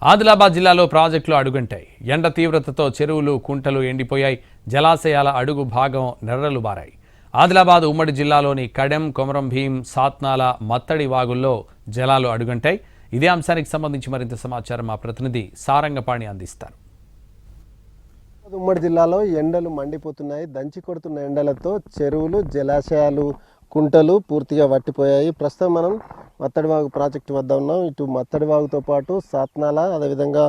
ఆదిలాబాద్ జిల్లాలో ప్రాజెక్టులు అడుగంటాయి. ఎండ తీవ్రతతో చెరువులు, కుంటలు ఎండిపోయాయి. జలాశయాల అడుగు భాగం నెర్రలు బారాయి. ఆదిలాబాద్ ఉమ్మడి జిల్లాలోని కడెం, కొమరం భీం, సాత్నాల, మత్తడి వాగుల్లో జలాలు అడుగంటాయి. ఇదే అంశానికి సంబంధించి మరింత సమాచారం మా ప్రతినిధి సారంగపాణి అందిస్తారు. ఉమ్మడి జిల్లాలో ఎండలు మండిపోతున్నాయి. దంచి కొడుతున్న ఎండలతో చెరువులు, జలాశయాలు, కుంటలు పూర్తిగా వట్టిపోయాయి. ప్రస్తుతం మనం మత్తడివాగు ప్రాజెక్టు వద్ద ఉన్నాం. ఇటు మత్తడివాగుతో పాటు సాత్నాల, అదేవిధంగా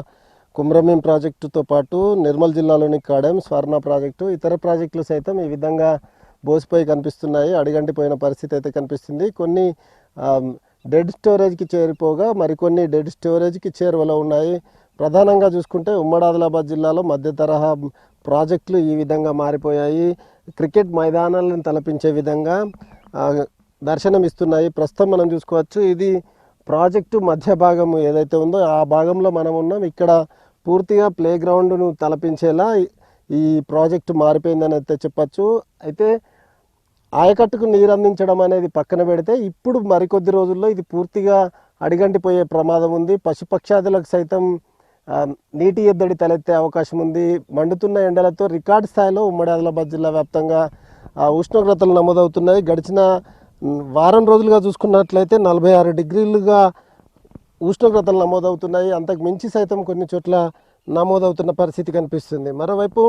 కుమ్రమీం ప్రాజెక్టుతో పాటు నిర్మల్ జిల్లాలోని కడెం, స్వర్ణ ప్రాజెక్టు, ఇతర ప్రాజెక్టులు సైతం ఈ విధంగా బోసిపోయి కనిపిస్తున్నాయి. అడిగంటిపోయిన పరిస్థితి అయితే కనిపిస్తుంది. కొన్ని డెడ్ స్టోరేజ్కి చేరిపోగా మరికొన్ని డెడ్ స్టోరేజ్కి చేరువలో ఉన్నాయి. ప్రధానంగా చూసుకుంటే ఉమ్మడి ఆదిలాబాద్ జిల్లాలో మధ్య తరహా ప్రాజెక్టులు ఈ విధంగా మారిపోయాయి. క్రికెట్ మైదానాలను తలపించే విధంగా దర్శనమిస్తున్నాయి. ప్రస్తుతం మనం చూసుకోవచ్చు, ఇది ప్రాజెక్టు మధ్య భాగం ఏదైతే ఉందో ఆ భాగంలో మనం ఉన్నాం. ఇక్కడ పూర్తిగా ప్లే గ్రౌండ్ను తలపించేలా ఈ ప్రాజెక్టు మారిపోయిందని అయితే చెప్పచ్చు. అయితే ఆయకట్టుకు నీరు అందించడం అనేది పక్కన పెడితే ఇప్పుడు మరికొద్ది రోజుల్లో ఇది పూర్తిగా అడిగంటిపోయే ప్రమాదం ఉంది. పశుపక్షాదులకు సైతం నీటి ఎద్దడి తలెత్తే అవకాశం ఉంది. మండుతున్న ఎండలతో రికార్డు స్థాయిలో ఉమ్మడి ఆదిలాబాద్ జిల్లా వ్యాప్తంగా ఉష్ణోగ్రతలు నమోదవుతున్నాయి. గడిచిన వారం రోజులుగా చూసుకున్నట్లయితే 46 డిగ్రీలుగా ఉష్ణోగ్రతలు నమోదవుతున్నాయి. అంతకు మించి సైతం కొన్ని చోట్ల నమోదవుతున్న పరిస్థితి కనిపిస్తుంది. మరోవైపు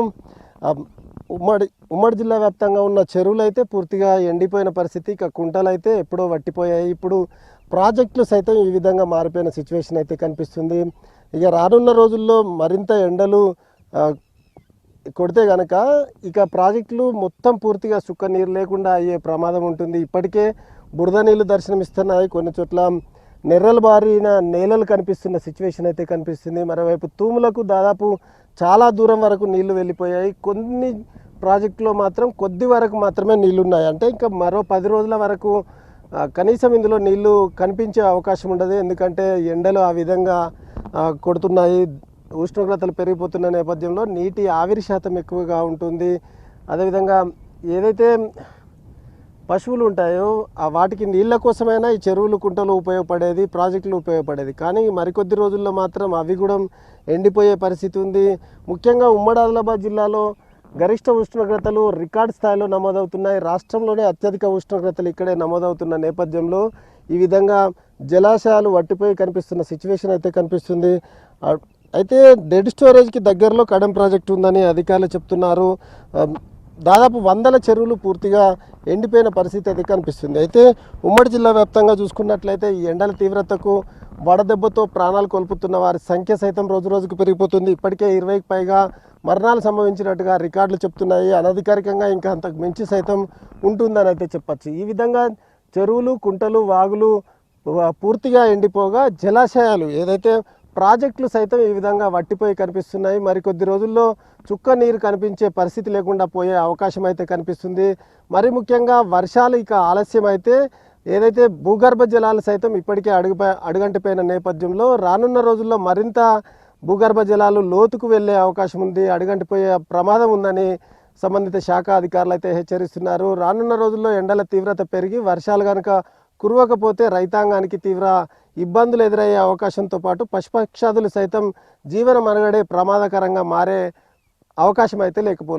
ఉమ్మడి జిల్లా వ్యాప్తంగా ఉన్న చెరువులు అయితే పూర్తిగా ఎండిపోయిన పరిస్థితి. ఇక కుంటలు అయితే ఎప్పుడో వట్టిపోయాయి. ఇప్పుడు ప్రాజెక్టులు సైతం ఈ విధంగా మారిపోయిన సిచ్యువేషన్ అయితే కనిపిస్తుంది. ఇక రానున్న రోజుల్లో మరింత ఎండలు కొడితే కనుక ఇక ప్రాజెక్టులు మొత్తం పూర్తిగా సుక్క నీరు లేకుండా అయ్యే ప్రమాదం ఉంటుంది. ఇప్పటికే బురద నీళ్లు దర్శనమిస్తున్నాయి. కొన్ని చోట్ల నెర్రలు బారిన నేలలు కనిపిస్తున్న సిచ్యువేషన్ అయితే కనిపిస్తుంది. మరోవైపు తూములకు దాదాపు చాలా దూరం వరకు నీళ్లు వెళ్ళిపోయాయి. కొన్ని ప్రాజెక్టులో మాత్రం కొద్ది వరకు మాత్రమే నీళ్లు ఉన్నాయి. అంటే ఇంకా మరో 10 రోజుల వరకు కనీసం ఇందులో నీళ్లు కనిపించే అవకాశం ఉండదు. ఎందుకంటే ఎండలు ఆ విధంగా కొడుతున్నాయి. ఉష్ణోగ్రతలు పెరిగిపోతున్న నేపథ్యంలో నీటి ఆవిరి శాతం ఎక్కువగా ఉంటుంది. అదేవిధంగా ఏదైతే పశువులు ఉంటాయో వాటికి నీళ్ళ కోసమైనా ఈ చెరువులు, కుంటలు ఉపయోగపడేది, ప్రాజెక్టులు ఉపయోగపడేది. కానీ మరికొద్ది రోజుల్లో మాత్రం అవి కూడా ఎండిపోయే పరిస్థితి ఉంది. ముఖ్యంగా ఉమ్మడి ఆదిలాబాద్ జిల్లాలో గరిష్ట ఉష్ణోగ్రతలు రికార్డు స్థాయిలో నమోదవుతున్నాయి. రాష్ట్రంలోనే అత్యధిక ఉష్ణోగ్రతలు ఇక్కడే నమోదవుతున్న నేపథ్యంలో ఈ విధంగా జలాశయాలు వట్టిపోయి కనిపిస్తున్న సిచ్యువేషన్ అయితే కనిపిస్తుంది. అయితే డెడ్ స్టోరేజ్కి దగ్గరలో కడెం ప్రాజెక్టు ఉందని అధికారులు చెప్తున్నారు. దాదాపు 100 చెరువులు పూర్తిగా ఎండిపోయిన పరిస్థితి అయితే కనిపిస్తుంది. అయితే ఉమ్మడి జిల్లా వ్యాప్తంగా చూసుకున్నట్లయితే ఈ ఎండల తీవ్రతకు వడదెబ్బతో ప్రాణాలు కోల్పోతున్న వారి సంఖ్య సైతం రోజురోజుకు పెరిగిపోతుంది. ఇప్పటికే 20కి పైగా మరణాలు సంభవించినట్టుగా రికార్డులు చెప్తున్నాయి. అనధికారికంగా ఇంకా అంతకు మించి సైతం ఉంటుందని అయితే చెప్పచ్చు. ఈ విధంగా చెరువులు, కుంటలు, వాగులు పూర్తిగా ఎండిపోగా జలాశయాలు ఏదైతే ప్రాజెక్టులు సైతం ఈ విధంగా వట్టిపోయి కనిపిస్తున్నాయి. మరికొద్ది రోజుల్లో చుక్క నీరు కనిపించే పరిస్థితి లేకుండా పోయే అవకాశం అయితే కనిపిస్తుంది. మరి ముఖ్యంగా వర్షాలు ఇక ఆలస్యం అయితే ఏదైతే భూగర్భ జలాలు సైతం ఇప్పటికే అడుగంటిపోయిన నేపథ్యంలో రానున్న రోజుల్లో మరింత భూగర్భ జలాలు లోతుకు వెళ్ళే అవకాశం ఉంది. అడుగంటిపోయే ప్రమాదం ఉందని సంబంధిత శాఖ అధికారులు అయితే హెచ్చరిస్తున్నారు. రానున్న రోజుల్లో ఎండల తీవ్రత పెరిగి వర్షాలు కనుక కురవకపోతే రైతాంగానికి తీవ్ర ఇబ్బందులు ఎదురయ్యే అవకాశంతో పాటు పశుపక్షాదులు సైతం జీవన మనుగడే ప్రమాదకరంగా మారే అవకాశం అయితే లేకపోలేదు.